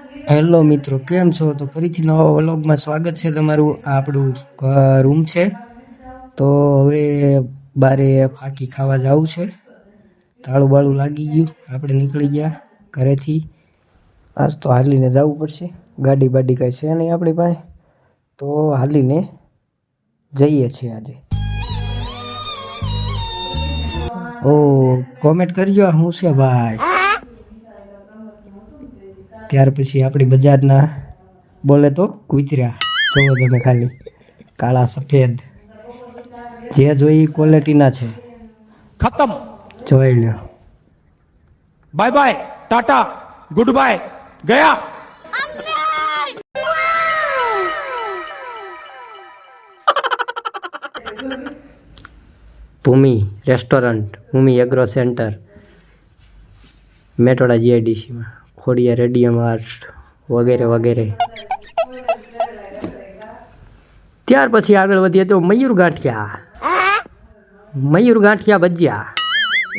Hello મિત્રો, કેમ છો? તો ફરીથી નવા વ્લોગમાં સ્વાગત છે તમારું. આ આપણું રૂમ છે. તો હવે બારે ફાંકી ખાવા જવું છે. તાળું બાળું લાગી ગયું, આપણે નીકળી ગયા ઘરેથી. આજ તો હાલીને જવું પડશે, ગાડી બાડી કાંઈ છે નહીં આપણી પાસે, તો હાલીને જઈએ છીએ આજે. ઓ કોમેન્ટ કરજો શું છે ભાઈ. ત્યાર પછી આપણી બજારના બોલે તો કૂતર્યા જોવો તમે ખાલી, કાળા સફેદ જે જોઈ ક્વોલિટીના છે. खत्म જોઈ લ્યો. Bye bye tata goodbye गया। Bhumi restaurant, Bhumi agro centre, Metoda જીઆઈડીસીમાં, ખોડિયા રેડિયમ આર્ટ વગેરે વગેરે. ત્યાર પછી આગળ વધીએ તો મયુર ગાંઠિયા ભજીયા.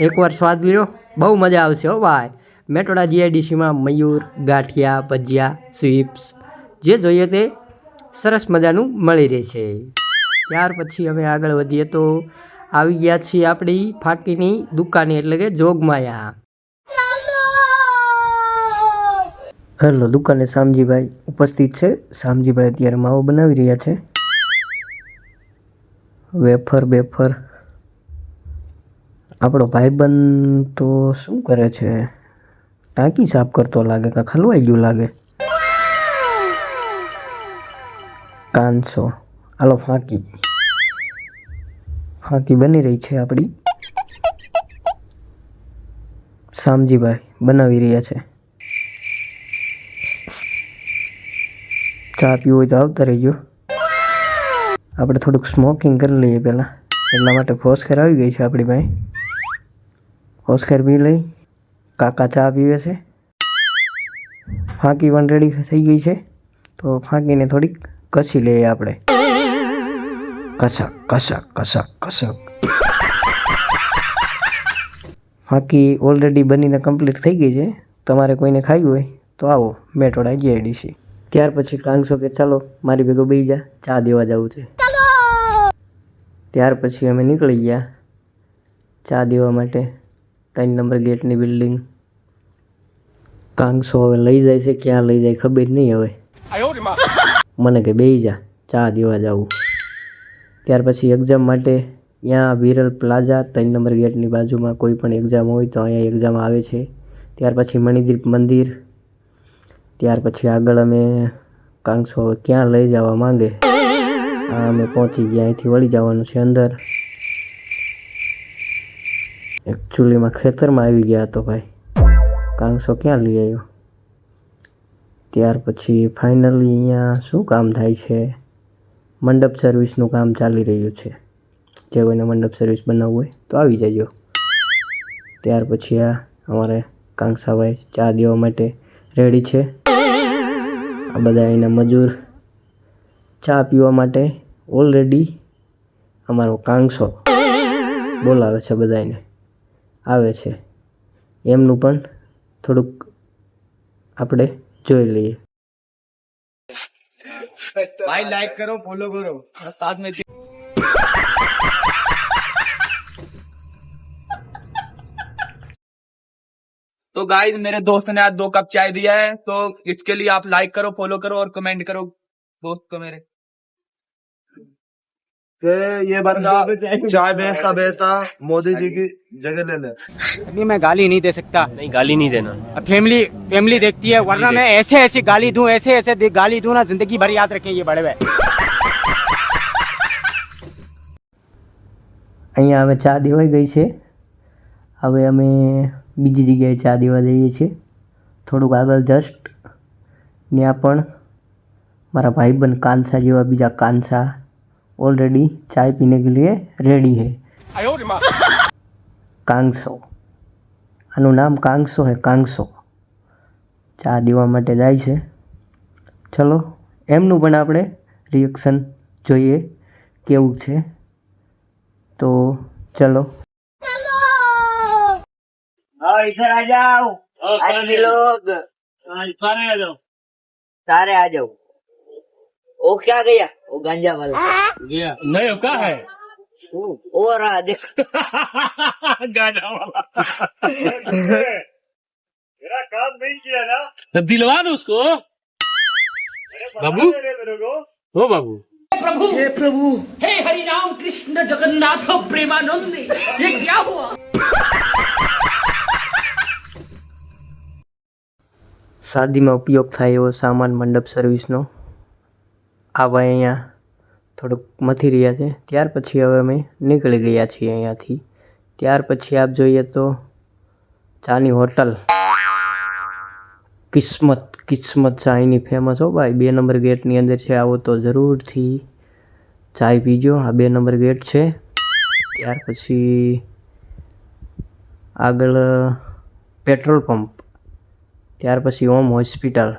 એકવાર સ્વાદ લ્યો, બહુ મજા આવશે હો ભાઈ. મેટોડા જીઆઈડીસીમાં મયુર ગાંઠિયા ભજીયા સ્વીપ્સ જે જોઈએ તે સરસ મજાનું મળી રહે છે. ત્યાર પછી અમે આગળ વધીએ તો આવી ગયા છીએ આપણી ફાકીની દુકાને, એટલે કે જોગમાયા. હેલો, દુકાને શામજીભાઈ ઉપસ્થિત છે. શામજીભાઈ અત્યારે માવો બનાવી રહ્યા છે. વેફર બેફર. આપણો ભાઈબંધ તો શું કરે છે? ટાંકી સાફ કરતો લાગે, કાં ખલવાઈ ગયું લાગે. કાનસો હાલો ફાંકી બની રહી છે આપણી. શામજીભાઈ બનાવી રહ્યા છે. ચા પીવું હોય તો આવતા રહીજો. આપણે થોડુંક સ્મોકિંગ કરી લઈએ પહેલાં, એટલા માટે ફોસ્કેર આવી ગઈ છે આપણી પાસે. ફોસ્કેર પી લઈ. કાકા ચા પીવે છે. ફાંકી પણ રેડી થઈ ગઈ છે, તો ફાંકીને થોડીક કસી લઈએ આપણે. કસક કસક કસક કસક. ફાંકી ઓલરેડી બનીને કમ્પ્લીટ થઈ ગઈ છે. તમારે કોઈને ખાવી હોય તો આવો મેટોડા જીઆઈડીસી. ત્યાર પછી કાંગસો કે ચાલો મારી ભેગો બેસી જા, ચા દેવા જવું છે. ત્યાર પછી અમે નીકળી ગયા ચા દેવા માટે. 3 નંબર ગેટની બિલ્ડિંગ. કાંગસો હવે લઈ જાય છે, ક્યાં લઈ જાય ખબર નહીં. હવે મને કે બેસી જા, ચા દેવા જવું. ત્યાર પછી એક્ઝામ માટે ત્યાં વિરલ પ્લાઝા 3 નંબર ગેટની બાજુમાં કોઈ પણ એક્ઝામ હોય તો અહીંયા એક્ઝામ આવે છે. ત્યાર પછી મણિદીપ મંદિર. ત્યાર પછી આગળ અમે કાંગસો હવે ક્યાં લઈ જવા માંગે. અમે પહોંચી ગયા, અહીંથી વળી જવાનું છે અંદર. એકચ્યુઅલીમાં ખેતરમાં આવી ગયા હતો ભાઈ. કાંગસો ક્યાં લઈ આવ્યો. ત્યાર પછી ફાઇનલી અહીંયા શું કામ થાય છે? મંડપ સર્વિસનું કામ ચાલી રહ્યું છે. જે કોઈને મંડપ સર્વિસ બનાવવું હોય તો આવી જજો. ત્યાર પછી આ અમારે કાંગસાભાઈ ચા દેવા માટે રેડી છે. આ બધા એના મજૂર ચા પીવા માટે ઓલરેડી અમારો કાંગસો બોલાવે છે, બધાને આવે છે. એમનું પણ થોડુંક આપણે જોઈ લઈએ. भाई लाइक करो फॉलो करो साथ में। तो गाइस मेरे दोस्त ने आज 2 कप चाय दिया है, तो इसके लिए आप लाइक करो फॉलो करो और कमेंट करो दोस्त को मेरे कि ये बंदा चाय बेचता बेचता मोदी जी की जगह ले ले। अभी मैं गाली नहीं दे सकता। नहीं, गाली नहीं देना। अब फैमिली देखती है, वरना मैं ऐसे गाली दूं, ऐसे गाली दूं ना, जिंदगी भर याद रखें ये बड़े भाई। અહીંયા હવે ચા દેવાઈ ગઈ છે. હવે અમે બીજી જગ્યાએ ચા દેવા જઈએ છીએ. થોડુંક આગળ જસ્ટ ત્યાં પણ મારા ભાઈબંધ કાનસા જેવા બીજા કાનસા ऑलरेडी चाय पीने के लिए रेडी है. कांगसो, આનું નામ કાંગસો है. કાંગસો ચા દેવા માટે જાય છે. ચલો એમનું પણ આપણે રિએક્શન જોઈએ કેવું છે. तो चलो इधर आ जाओ लोग। सारे आ जाओ। सारे आ जाओ। वो क्या गया? वो गांजा वाला गया नहीं क्या है वो रहा देख। गाना वाला मेरा काम नहीं किया ना दिलवा दो उसको बाबू हो बाबू શાદીમાં ઉપયોગ થાય એવો સામાન મંડપ સર્વિસનો આ ભાઈ અહીંયા થોડુંક મથી રહ્યા છે. ત્યાર પછી હવે અમે નીકળી ગયા છીએ અહીંયાથી. ત્યાર પછી આપ જોઈએ તો ચાની હોટલ કિસ્મત ચા અહીંની ફેમસ હો ભાઈ. 2 નંબર ગેટની અંદર છે. આવો તો જરૂરથી ચાય પીજો. આ 2 નંબર ગેટ છે. ત્યાર પછી આગળ પેટ્રોલ પંપ, ત્યાર પછી ઓમ હોસ્પિટલ.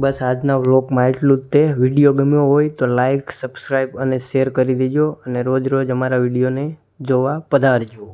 બસ આજના વ્લોગમાં એટલું જ તે. વિડીયો ગમ્યો હોય તો લાઈક, સબસ્ક્રાઈબ અને શેર કરી દેજો અને રોજ અમારા વિડીયોને જોવા પધારજો.